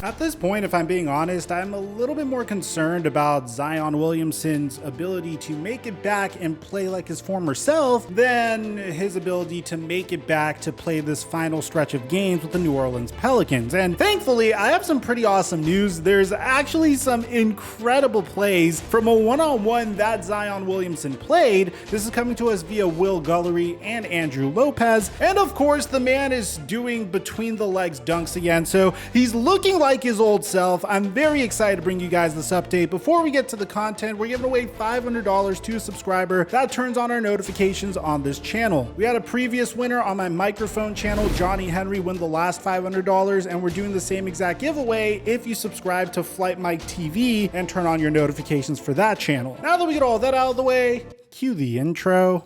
At this point, if I'm being honest, I'm a little bit more concerned about Zion Williamson's ability to make it back and play like his former self than his ability to make it back to play this final stretch of games with the New Orleans Pelicans. And thankfully, I have some pretty awesome news. There's actually some incredible plays from a one-on-one that Zion Williamson played. This is coming to us via Will Gullery and Andrew Lopez. And of course, the man is doing between the legs dunks again. So he's looking like his old self. I'm very excited to bring you guys this update. Before we get to the content, we're giving away $500 to a subscriber that turns on our notifications on this channel. We had a previous winner on my microphone channel, Johnny Henry, win the last $500, and we're doing the same exact giveaway if you subscribe to TheFlightMike TV and turn on your notifications for that channel. Now that we get all that out of the way, cue the intro.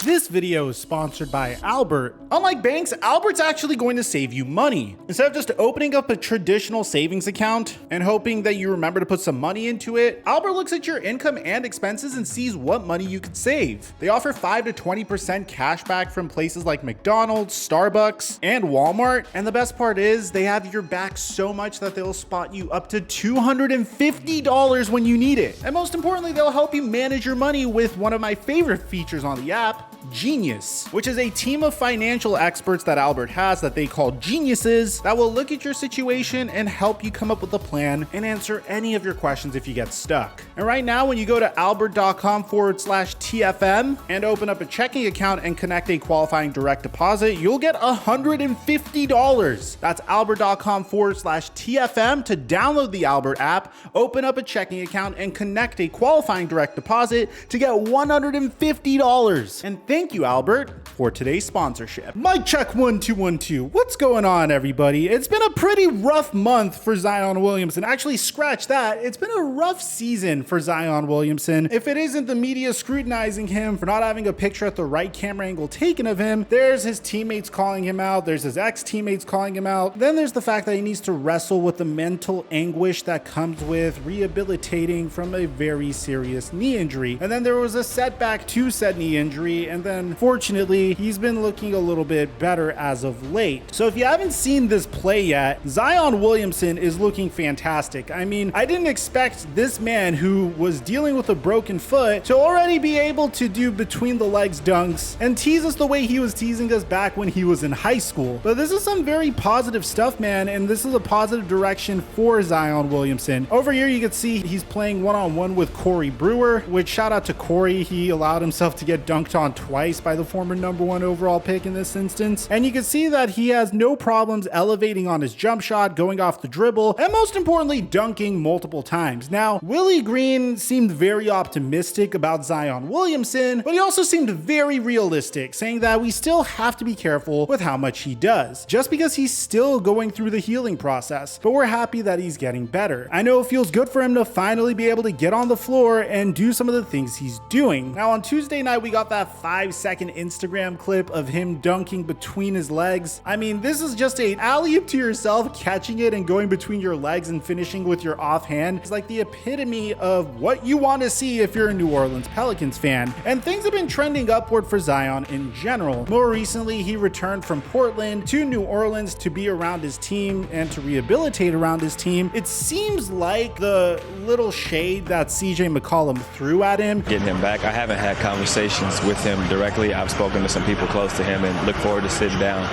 This video is sponsored by Albert. Unlike banks, Albert's actually going to save you money. Instead of just opening up a traditional savings account and hoping that you remember to put some money into it, Albert looks at your income and expenses and sees what money you could save. They offer 5 to 20% cash back from places like McDonald's, Starbucks, and Walmart. And the best part is they have your back so much that they'll spot you up to $250 when you need it. And most importantly, they'll help you manage your money with one of my favorite features on the app, Genius, which is a team of financial experts that Albert has that they call geniuses that will look at your situation and help you come up with a plan and answer any of your questions if you get stuck. And right now, when you go to albert.com/TFM and open up a checking account and connect a qualifying direct deposit, you'll get $150. That's albert.com/TFM to download the Albert app, open up a checking account and connect a qualifying direct deposit to get $150. And thank you, Albert, for today's sponsorship. Mic check 1 2 1 2. What's going on, everybody? It's been a pretty rough month for Zion Williamson. Actually, scratch that. It's been a rough season for Zion Williamson. If it isn't the media scrutinizing him for not having a picture at the right camera angle taken of him, there's his teammates calling him out. There's his ex-teammates calling him out. Then there's the fact that he needs to wrestle with the mental anguish that comes with rehabilitating from a very serious knee injury. And then there was a setback to said knee injury. And then fortunately, he's been looking a little bit better as of late. So if you haven't seen this play yet, Zion Williamson is looking fantastic. I mean, I didn't expect this man who was dealing with a broken foot to already be able to do between the legs dunks and tease us the way he was teasing us back when he was in high school. But this is some very positive stuff, man, and this is a positive direction for Zion Williamson. Over here, you can see he's playing one-on-one with Corey Brewer, which shout out to Corey. He allowed himself to get dunked on twice by the former #1 overall pick in this instance. And you can see that he has no problems elevating on his jump shot, going off the dribble, and most importantly, dunking multiple times. Now, Willie Green seemed very optimistic about Zion Williamson, but he also seemed very realistic, saying that we still have to be careful with how much he does, just because he's still going through the healing process, but we're happy that he's getting better. I know it feels good for him to finally be able to get on the floor and do some of the things he's doing. Now, on Tuesday night, we got that 5-second Instagram clip of him dunking between his legs. I mean, this is just a alley-oop to yourself, catching it and going between your legs and finishing with your offhand. It's like the epitome of what you want to see if you're a New Orleans Pelicans fan. And things have been trending upward for Zion in general. More recently, he returned from Portland to New Orleans to be around his team and to rehabilitate around his team. It seems like the little shade that CJ McCollum threw at him. Getting him back, I haven't had conversations with him directly. I've spoken to some people close to him and look forward to sitting down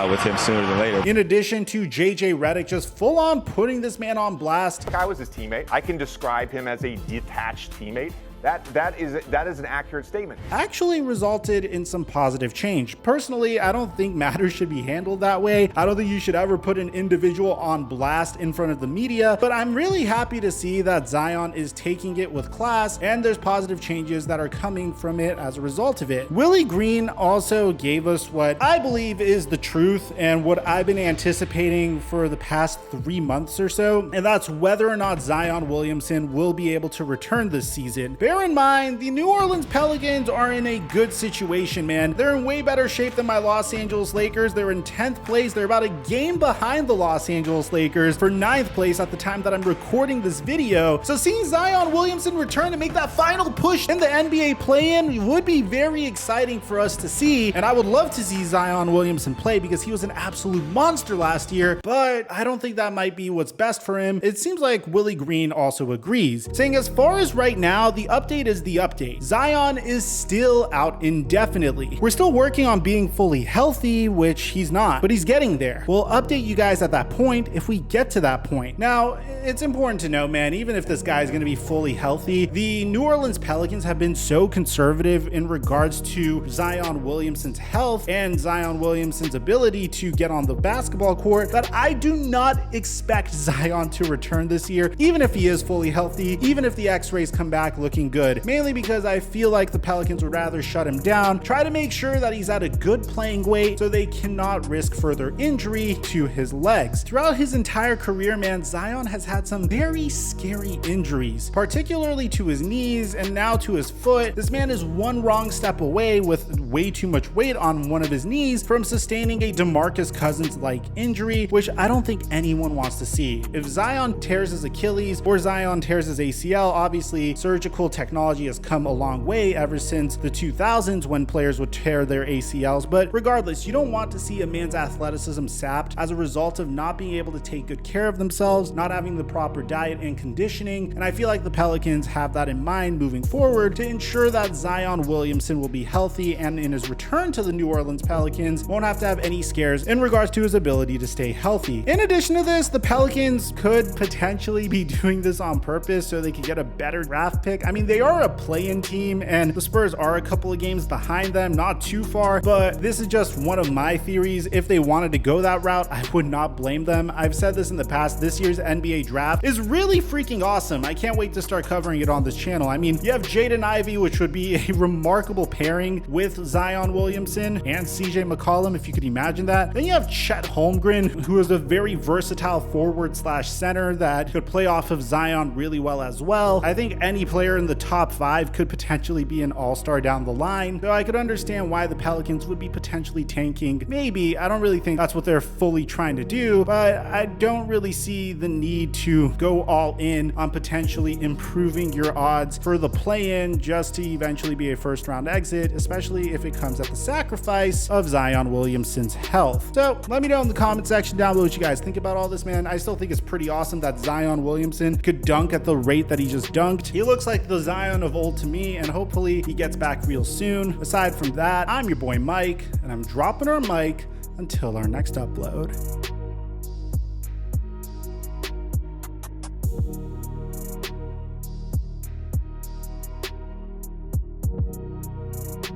with him sooner than later. In addition to JJ Redick just full on putting this man on blast. I was his teammate. I can describe him as a detached teammate. That is an accurate statement. Actually resulted in some positive change. Personally, I don't think matters should be handled that way. I don't think you should ever put an individual on blast in front of the media, but I'm really happy to see that Zion is taking it with class and there's positive changes that are coming from it as a result of it. Willie Green also gave us what I believe is the truth and what I've been anticipating for the past 3 months or so, and that's whether or not Zion Williamson will be able to return this season. Bear in mind, the New Orleans Pelicans are in a good situation, man. They're in way better shape than my Los Angeles Lakers. They're in 10th place. They're about a game behind the Los Angeles Lakers for 9th place at the time that I'm recording this video. So seeing Zion Williamson return to make that final push in the NBA play-in would be very exciting for us to see, and I would love to see Zion Williamson play because he was an absolute monster last year, but I don't think that might be what's best for him. It seems like Willie Green also agrees, saying as far as right now, the update is the update. Zion is still out indefinitely. We're still working on being fully healthy, which he's not, but he's getting there. We'll update you guys at that point if we get to that point. Now, it's important to know, man, even if this guy is going to be fully healthy, the New Orleans Pelicans have been so conservative in regards to Zion Williamson's health and Zion Williamson's ability to get on the basketball court that I do not expect Zion to return this year, even if he is fully healthy, even if the x-rays come back looking good, mainly because I feel like the Pelicans would rather shut him down, try to make sure that he's at a good playing weight so they cannot risk further injury to his legs. Throughout his entire career, man, Zion has had some very scary injuries, particularly to his knees and now to his foot. This man is one wrong step away with way too much weight on one of his knees from sustaining a DeMarcus Cousins-like injury, which I don't think anyone wants to see. If Zion tears his Achilles or Zion tears his ACL, obviously surgical technology has come a long way ever since the 2000s when players would tear their ACLs, but regardless, you don't want to see a man's athleticism sapped as a result of not being able to take good care of themselves, not having the proper diet and conditioning, and I feel like the Pelicans have that in mind moving forward to ensure that Zion Williamson will be healthy and in his return to the New Orleans Pelicans won't have to have any scares in regards to his ability to stay healthy. In addition to this, the Pelicans could potentially be doing this on purpose so they could get a better draft pick. I mean, they are a play-in team and the Spurs are a couple of games behind them, not too far, but this is just one of my theories. If they wanted to go that route, I would not blame them. I've said this in the past, this year's NBA draft is really freaking awesome. I can't wait to start covering it on this channel. I mean, you have Jaden Ivey, which would be a remarkable pairing with Zion Williamson and CJ McCollum, if you could imagine that. Then you have Chet Holmgren, who is a very versatile forward slash center that could play off of Zion really well as well. I think any player in the top 5 could potentially be an all-star down the line, so I could understand why the Pelicans would be potentially tanking. Maybe, I don't really think that's what they're fully trying to do, but I don't really see the need to go all in on potentially improving your odds for the play-in just to eventually be a first-round exit, especially if it comes at the sacrifice of Zion Williamson's health. So let me know in the comment section down below what you guys think about all this, man. I still think it's pretty awesome that Zion Williamson could dunk at the rate that he just dunked. He looks like the Zion of old to me, and hopefully he gets back real soon. Aside from that, I'm your boy Mike, and I'm dropping our mic until our next upload.